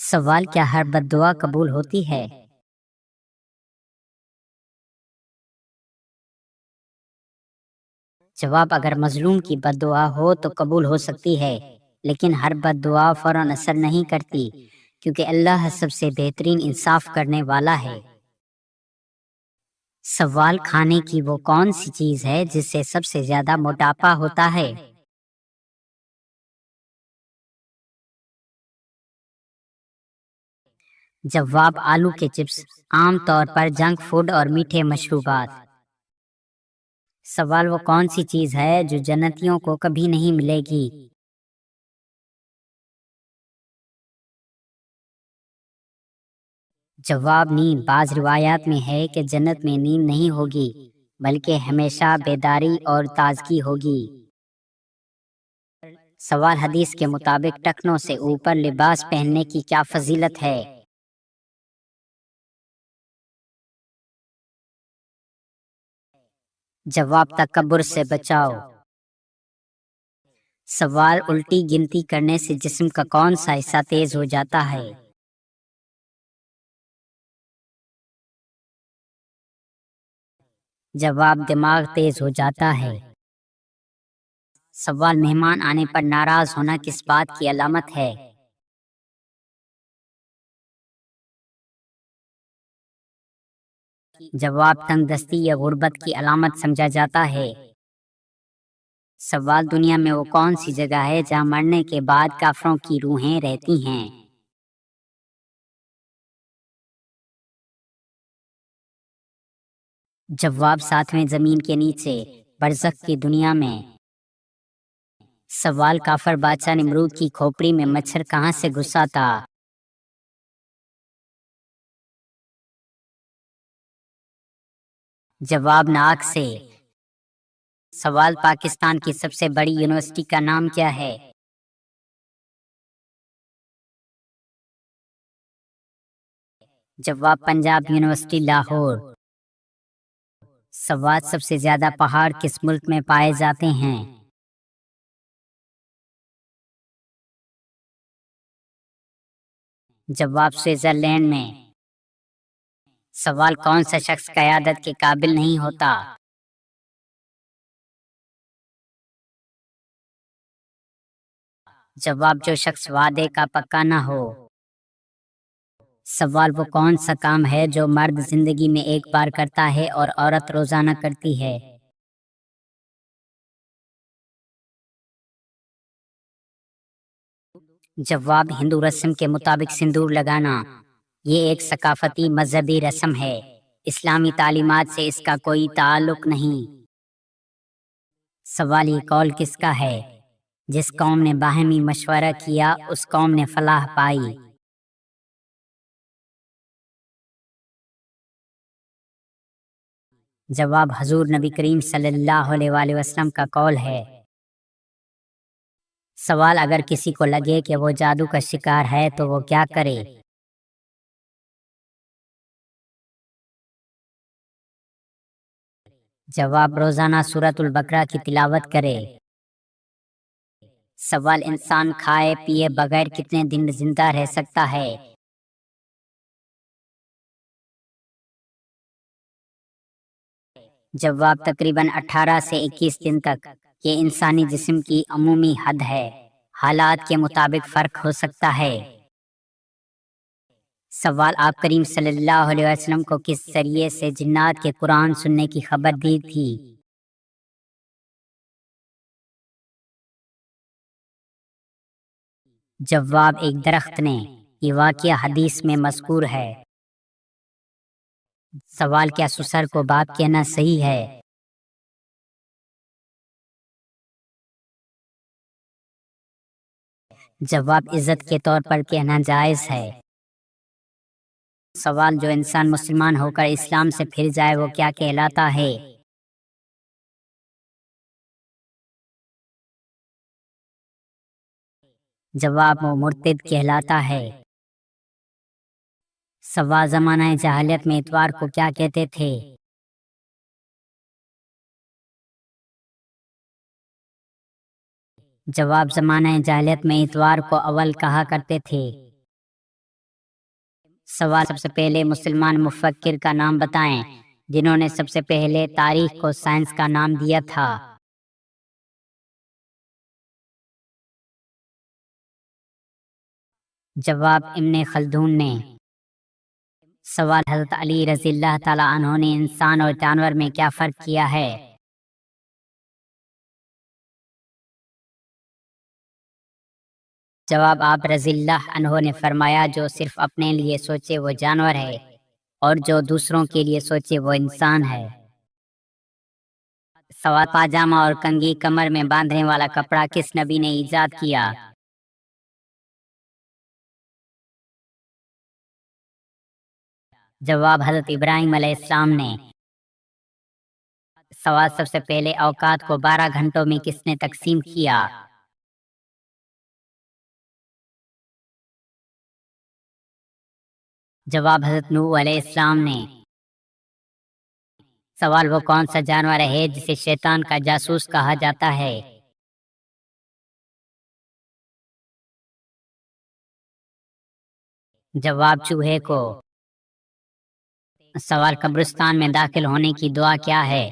سوال: کیا ہر بد دعا قبول ہوتی ہے؟ جواب: اگر مظلوم کی بد دعا ہو تو قبول ہو سکتی ہے، لیکن ہر بد دعا فوراً اثر نہیں کرتی، کیونکہ اللہ سب سے بہترین انصاف کرنے والا ہے۔ سوال: کھانے کی وہ کون سی چیز ہے جس سے سب سے زیادہ موٹاپا ہوتا ہے؟ جواب: آلو کے چپس، عام طور پر جنک فوڈ اور میٹھے مشروبات۔ سوال: وہ کون سی چیز ہے جو جنتیوں کو کبھی نہیں ملے گی؟ جواب: نیند۔ بعض روایات میں ہے کہ جنت میں نیند نہیں ہوگی، بلکہ ہمیشہ بیداری اور تازگی ہوگی۔ سوال: حدیث کے مطابق ٹخنوں سے اوپر لباس پہننے کی کیا فضیلت ہے؟ جواب: تکبر سے بچاؤ۔ سوال: الٹی گنتی کرنے سے جسم کا کون سا حصہ تیز ہو جاتا ہے؟ جواب: دماغ تیز ہو جاتا ہے۔ سوال: مہمان آنے پر ناراض ہونا کس بات کی علامت ہے؟ جواب: تنگ دستی یا غربت کی علامت سمجھا جاتا ہے۔ سوال: دنیا میں وہ کون سی جگہ ہے جہاں مرنے کے بعد کافروں کی روحیں رہتی ہیں؟ جواب: ساتویں زمین کے نیچے، برزخ کی دنیا میں۔ سوال: کافر بادشاہ نمرود کی کھوپڑی میں مچھر کہاں سے گھسا تھا؟ جواب: ناک سے۔ سوال: پاکستان کی سب سے بڑی یونیورسٹی کا نام کیا ہے؟ جواب: پنجاب یونیورسٹی لاہور۔ سوال: سب سے زیادہ پہاڑ کس ملک میں پائے جاتے ہیں؟ جواب: سوئٹزرلینڈ میں۔ سوال: کون سا شخص قیادت کے قابل نہیں ہوتا؟ جواب: جو شخص وعدے کا پکا نہ ہو۔ سوال: وہ کون سا کام ہے جو مرد زندگی میں ایک بار کرتا ہے اور عورت روزانہ کرتی ہے؟ جواب: ہندو رسم کے مطابق سندور لگانا۔ یہ ایک ثقافتی مذہبی رسم ہے، اسلامی تعلیمات سے اس کا کوئی تعلق نہیں۔ سوال: یہ قول کس کا ہے؟ جس قوم نے باہمی مشورہ کیا اس قوم نے فلاح پائی۔ جواب: حضور نبی کریم صلی اللہ علیہ وآلہ وسلم کا قول ہے۔ سوال: اگر کسی کو لگے کہ وہ جادو کا شکار ہے تو وہ کیا کرے؟ جواب: روزانہ سورۃ البقرہ کی تلاوت کرے۔ سوال: انسان کھائے پیے بغیر کتنے دن زندہ رہ سکتا ہے؟ جواب: تقریباً 18 سے 21 دن تک۔ یہ انسانی جسم کی عمومی حد ہے، حالات کے مطابق فرق ہو سکتا ہے۔ سوال: آپ کریم صلی اللہ علیہ وسلم کو کس ذریعے سے جنات کے قرآن سننے کی خبر دی تھی؟ جواب: ایک درخت نے۔ یہ واقعہ حدیث میں مذکور ہے۔ سوال: کیا سسر کو باپ کہنا صحیح ہے؟ جواب: عزت کے طور پر کہنا جائز ہے۔ سوال: جو انسان مسلمان ہو کر اسلام سے پھر جائے وہ کیا کہلاتا ہے؟ جواب: وہ مرتد کہلاتا ہے۔ سوال: زمانہ جاہلیت میں اتوار کو کیا کہتے تھے؟ جواب: زمانہ جاہلیت میں اتوار کو اول کہا کرتے تھے۔ سوال: سب سے پہلے مسلمان مفکر کا نام بتائیں جنہوں نے سب سے پہلے تاریخ کو سائنس کا نام دیا تھا۔ جواب: ابن خلدون نے۔ سوال: حضرت علی رضی اللہ تعالیٰ عنہ نے انسان اور جانور میں کیا فرق کیا ہے؟ جواب: آپ رضی اللہ عنہ نے فرمایا جو صرف اپنے لیے سوچے وہ جانور ہے اور جو دوسروں کے لیے سوچے وہ انسان ہے۔ سوال: پاجامہ اور کنگھی کمر میں باندھنے والا کپڑا کس نبی نے ایجاد کیا؟ جواب: حضرت ابراہیم علیہ السلام نے۔ سوال: سب سے پہلے اوقات کو 12 گھنٹوں میں کس نے تقسیم کیا؟ جواب: حضرت نوح علیہ السلام نے۔ سوال: وہ کون سا جانور ہے جسے شیطان کا جاسوس کہا جاتا ہے؟ جواب: چوہے کو۔ سوال: قبرستان میں داخل ہونے کی دعا کیا ہے؟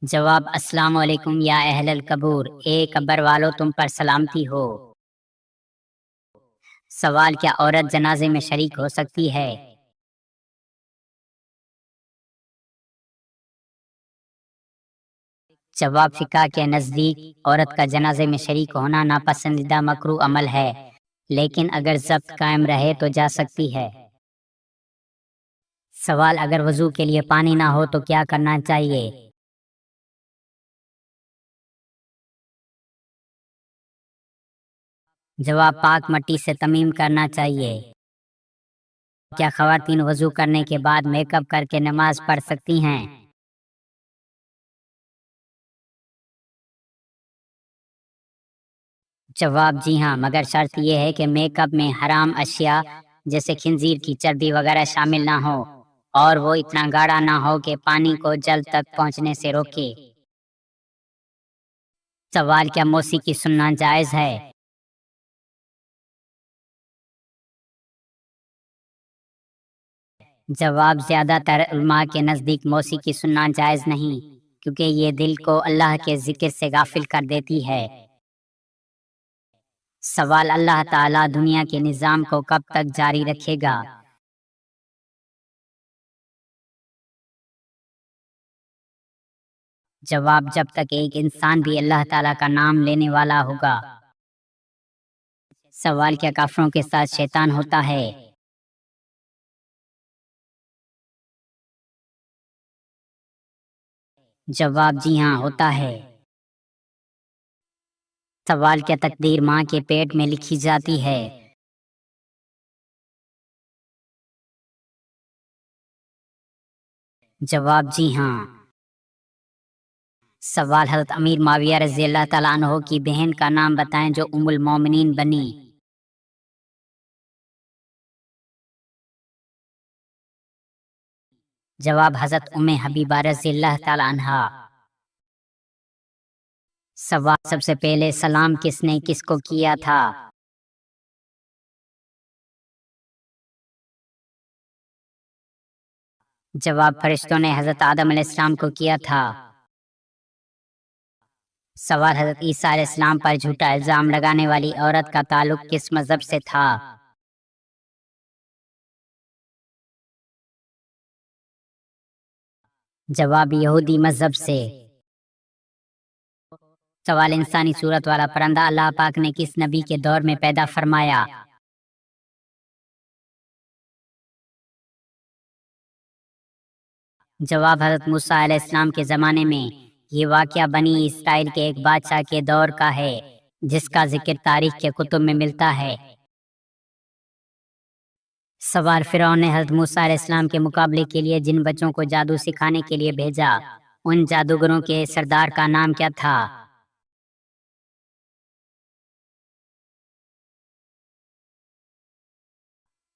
جواب: السلام علیکم یا اہل القبور، اے قبر والو تم پر سلامتی ہو۔ سوال: کیا عورت جنازے میں شریک ہو سکتی ہے؟ جواب: فقہ کے نزدیک عورت کا جنازے میں شریک ہونا ناپسندیدہ مکروہ عمل ہے، لیکن اگر ضبط قائم رہے تو جا سکتی ہے۔ سوال: اگر وضو کے لیے پانی نہ ہو تو کیا کرنا چاہیے؟ جواب: پاک مٹی سے تیمم کرنا چاہیے۔ کیا خواتین وضو کرنے کے بعد میک اپ کر کے نماز پڑھ سکتی ہیں؟ جواب: جی ہاں، مگر شرط یہ ہے کہ میک اپ میں حرام اشیاء جیسے خنزیر کی چربی وغیرہ شامل نہ ہو اور وہ اتنا گاڑھا نہ ہو کہ پانی کو جلد تک پہنچنے سے روکے۔ سوال: کیا موسیقی سننا جائز ہے؟ جواب: زیادہ تر علماء کے نزدیک موسیقی سننا جائز نہیں، کیونکہ یہ دل کو اللہ کے ذکر سے غافل کر دیتی ہے۔ سوال: اللہ تعالیٰ دنیا کے نظام کو کب تک جاری رکھے گا؟ جواب: جب تک ایک انسان بھی اللہ تعالیٰ کا نام لینے والا ہوگا۔ سوال: کیا کافروں کے ساتھ شیطان ہوتا ہے؟ جواب: جی ہاں، ہوتا ہے۔ سوال: کیا تقدیر ماں کے پیٹ میں لکھی جاتی ہے؟ جواب: جی ہاں۔ سوال: حضرت امیر معاویہ رضی اللہ تعالیٰ عنہ کی بہن کا نام بتائیں جو ام المومنین بنی۔ جواب: حضرت ام حبیبہ رضی اللہ تعالیٰ عنہا۔ سوال: سب سے پہلے سلام کس نے کس کو کیا تھا؟ جواب: فرشتوں نے حضرت آدم علیہ السلام کو کیا تھا۔ سوال: حضرت عیسیٰ علیہ السلام پر جھوٹا الزام لگانے والی عورت کا تعلق کس مذہب سے تھا؟ جواب: یہودی مذہب سے۔ سوال: انسانی صورت والا پرندہ اللہ پاک نے کس نبی کے دور میں پیدا فرمایا؟ جواب: حضرت موسیٰ علیہ السلام کے زمانے میں۔ یہ واقعہ بنی اسرائیل کے ایک بادشاہ کے دور کا ہے جس کا ذکر تاریخ کے کتب میں ملتا ہے۔ سوال: فرعون نے حضرت موسیٰ علیہ السلام کے مقابلے کے لیے جن بچوں کو جادو سکھانے کے لیے بھیجا ان جادوگروں کے سردار کا نام کیا تھا؟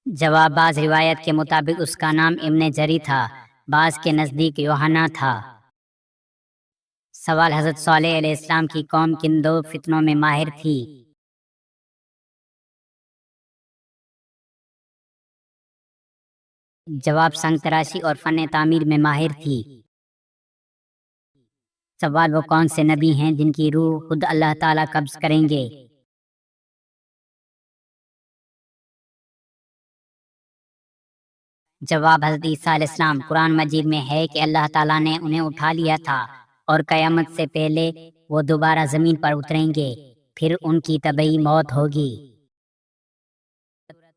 جواب: بعض روایت کے مطابق اس کا نام ابن جری تھا، بعض کے نزدیک یوحنا تھا۔ سوال: حضرت صالح علیہ السلام کی قوم کن دو فتنوں میں ماہر تھی؟ جواب: سنگ تراشی اور فن تعمیر میں ماہر تھی۔ سوال: وہ کون سے نبی ہیں جن کی روح خود اللہ تعالیٰ قبض کریں گے؟ جواب: حضرت عیسیٰ علیہ السلام۔ قرآن مجید میں ہے کہ اللہ تعالیٰ نے انہیں اٹھا لیا تھا اور قیامت سے پہلے وہ دوبارہ زمین پر اتریں گے، پھر ان کی طبعی موت ہوگی۔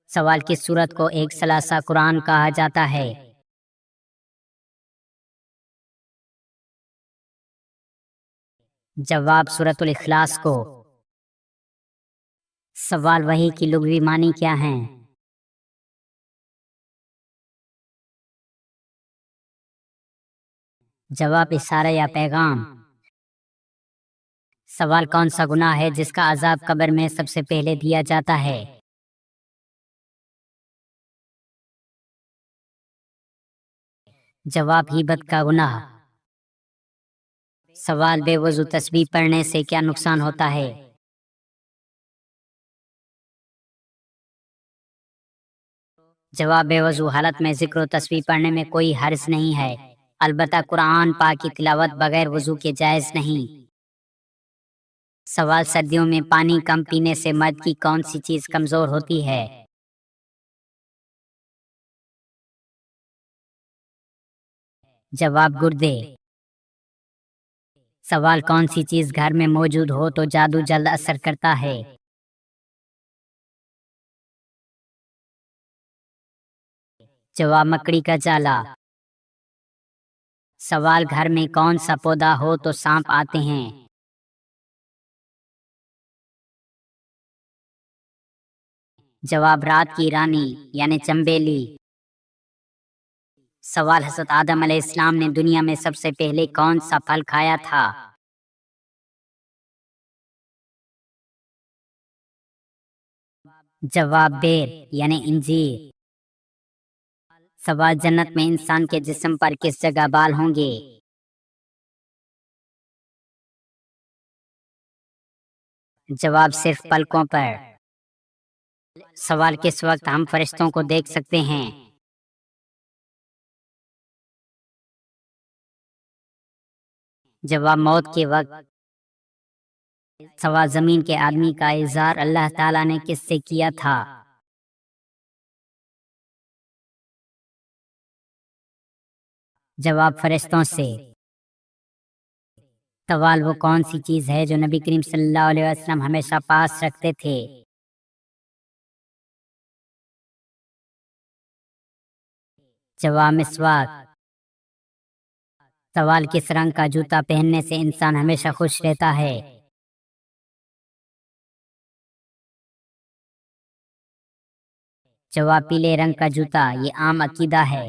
سوال: کس سورت کو ایک ثلاثہ قرآن کہا جاتا ہے؟ جواب: سورۃ الاخلاص کو۔ سوال: وحی کی لغوی معنی کیا ہیں؟ جواب: اشارہ یا پیغام۔ سوال: کون سا گناہ ہے جس کا عذاب قبر میں سب سے پہلے دیا جاتا ہے؟ جواب: غیبت کا گناہ۔ سوال: بے وضو تسبیح پڑھنے سے کیا نقصان ہوتا ہے؟ جواب: بے وضو حالت میں ذکر و تسبیح پڑھنے میں کوئی حرج نہیں ہے، البتہ قرآن پاک کی تلاوت بغیر وضو کے جائز نہیں۔ سوال: سردیوں میں پانی کم پینے سے مرد کی کون سی چیز کمزور ہوتی ہے؟ جواب: گردے۔ سوال: کون سی چیز گھر میں موجود ہو تو جادو جلد اثر کرتا ہے؟ جواب: مکڑی کا جالا۔ سوال: گھر میں کون سا پودا ہو تو سانپ آتے ہیں؟ جواب: رات کی رانی یعنی چمبیلی۔ سوال: حضرت آدم علیہ السلام نے دنیا میں سب سے پہلے کون سا پھل کھایا تھا؟ جواب: بیر یعنی انجیر۔ سوال: جنت میں انسان کے جسم پر کس جگہ بال ہوں گے؟ جواب: صرف پلکوں پر۔ سوال: کس وقت ہم فرشتوں کو دیکھ سکتے ہیں؟ جواب: موت کے وقت۔ سوال: زمین کے آدمی کا اظہار اللہ تعالیٰ نے کس سے کیا تھا؟ جواب: فرشتوں سے۔ سوال: وہ کون سی چیز ہے جو نبی کریم صلی اللہ علیہ وسلم ہمیشہ پاس رکھتے تھے؟ جواب: مسواک۔ سوال: کس رنگ کا جوتا پہننے سے انسان ہمیشہ خوش رہتا ہے؟ جواب: پیلے رنگ کا جوتا، یہ عام عقیدہ ہے۔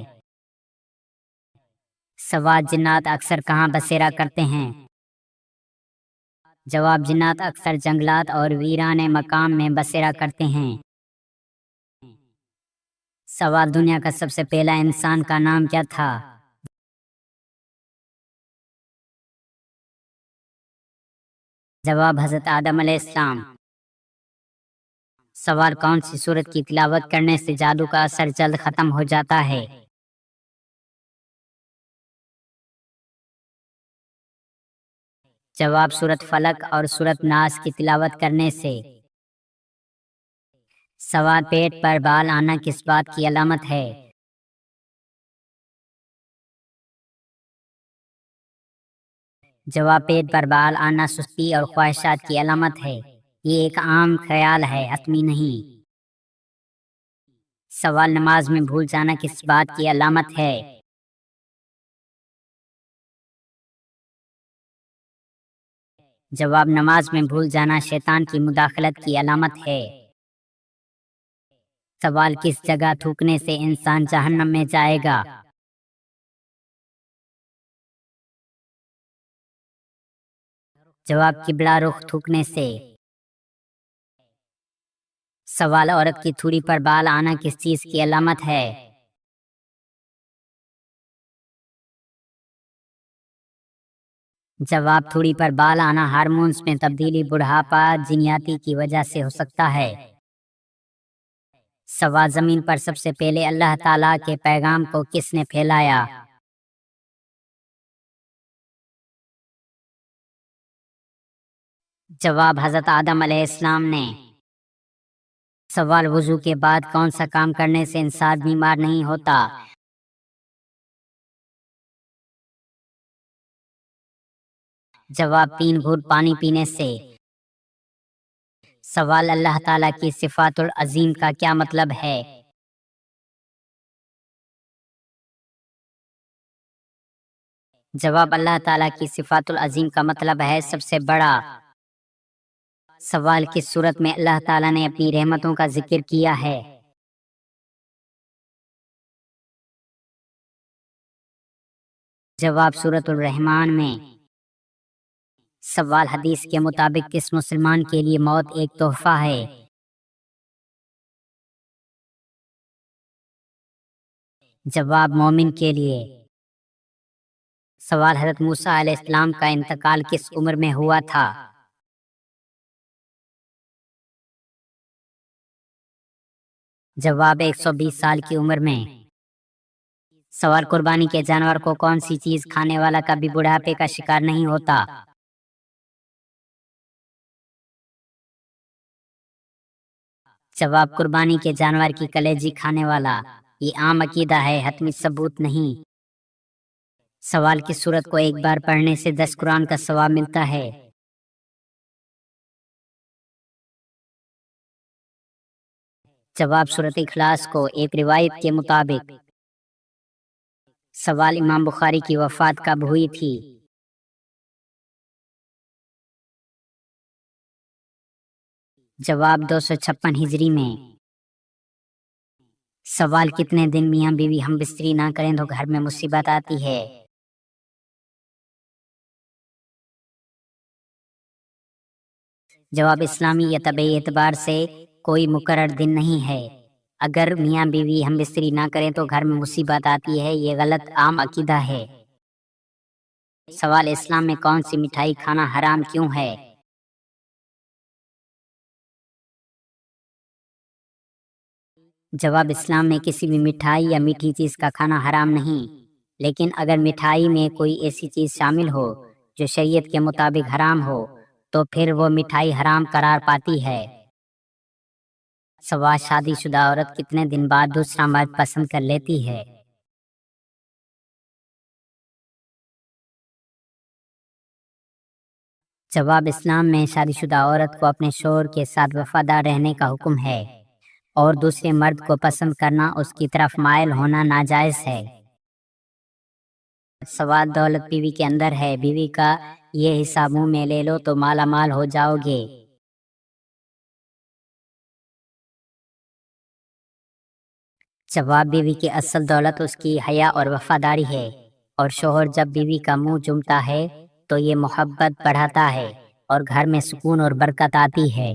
سوال: جنات اکثر کہاں بسیرا کرتے ہیں؟ جواب: جنات اکثر جنگلات اور ویرانے مقام میں بسیرا کرتے ہیں۔ سوال: دنیا کا سب سے پہلا انسان کا نام کیا تھا؟ جواب: حضرت آدم علیہ السلام۔ سوال: کون سی سورت کی تلاوت کرنے سے جادو کا اثر جلد ختم ہو جاتا ہے؟ جواب: سورت فلق اور سورت ناس کی تلاوت کرنے سے۔ سوال: پیٹ پر بال آنا کس بات کی علامت ہے؟ جواب: پیٹ پر بال آنا سستی اور خواہشات کی علامت ہے، یہ ایک عام خیال ہے، حتمی نہیں۔ سوال: نماز میں بھول جانا کس بات کی علامت ہے؟ جواب: نماز میں بھول جانا شیطان کی مداخلت کی علامت ہے۔ سوال: کس جگہ تھوکنے سے انسان جہنم میں جائے گا؟ جواب: قبلہ رخ تھوکنے سے۔ سوال: عورت کی تھوڑی پر بال آنا کس چیز کی علامت ہے؟ جواب تھوڑی پر بال آنا ہارمونز میں تبدیلی بڑھاپا جینیاتی کی وجہ سے ہو سکتا ہے۔ سوال زمین پر سب سے پہلے اللہ تعالیٰ کے پیغام کو کس نے پھیلایا؟ جواب حضرت آدم علیہ السلام نے۔ سوال وضو کے بعد کون سا کام کرنے سے انسان بیمار نہیں ہوتا؟ جواب 3 گھونٹ پانی پینے سے۔ سوال اللہ تعالیٰ کی صفات العظیم کا کیا مطلب ہے؟ جواب اللہ تعالیٰ کی صفات العظیم کا مطلب ہے سب سے بڑا۔ سوال کس صورت میں اللہ تعالیٰ نے اپنی رحمتوں کا ذکر کیا ہے؟ جواب سورۃ الرحمن میں۔ سوال حدیث کے مطابق کس مسلمان کے لیے موت ایک تحفہ ہے؟ جواب مومن کے لیے۔ سوال حضرت موسیٰ علیہ السلام کا انتقال کس عمر میں ہوا تھا؟ جواب 120 سال کی عمر میں۔ سوال قربانی کے جانور کو کون سی چیز کھانے والا کبھی بڑھاپے کا شکار نہیں ہوتا؟ جواب قربانی کے جانور کی کلیجی کھانے والا۔ یہ عام عقیدہ ہے، حتمی ثبوت نہیں۔ سوال کس سورت کو ایک بار پڑھنے سے 10 قرآن کا ثواب ملتا ہے؟ جواب سورۃ اخلاص کو، ایک روایت کے مطابق۔ سوال امام بخاری کی وفات کب ہوئی تھی؟ جواب 256 ہجری میں۔ سوال کتنے دن میاں بیوی ہم بستری نہ کریں تو گھر میں مصیبت آتی ہے؟ جواب اسلامی یا طبعی اعتبار سے کوئی مقرر دن نہیں ہے۔ اگر میاں بیوی ہم بستری نہ کریں تو گھر میں مصیبت آتی ہے، یہ غلط عام عقیدہ ہے۔ سوال اسلام میں کون سی مٹھائی کھانا حرام کیوں ہے؟ جواب اسلام میں کسی بھی مٹھائی یا میٹھی چیز کا کھانا حرام نہیں، لیکن اگر مٹھائی میں کوئی ایسی چیز شامل ہو جو شریعت کے مطابق حرام ہو تو پھر وہ مٹھائی حرام قرار پاتی ہے۔ سوال شادی شدہ عورت کتنے دن بعد دوسرا مرد پسند کر لیتی ہے؟ جواب اسلام میں شادی شدہ عورت کو اپنے شوہر کے ساتھ وفادار رہنے کا حکم ہے، اور دوسرے مرد کو پسند کرنا، اس کی طرف مائل ہونا ناجائز ہے۔ سوال دولت بیوی کے اندر ہے، بیوی کا یہ حصہ منہ میں لے لو تو مالا مال ہو جاؤ گے۔ جواب بیوی کی اصل دولت اس کی حیا اور وفاداری ہے، اور شوہر جب بیوی کا منہ چومتا ہے تو یہ محبت بڑھاتا ہے اور گھر میں سکون اور برکت آتی ہے۔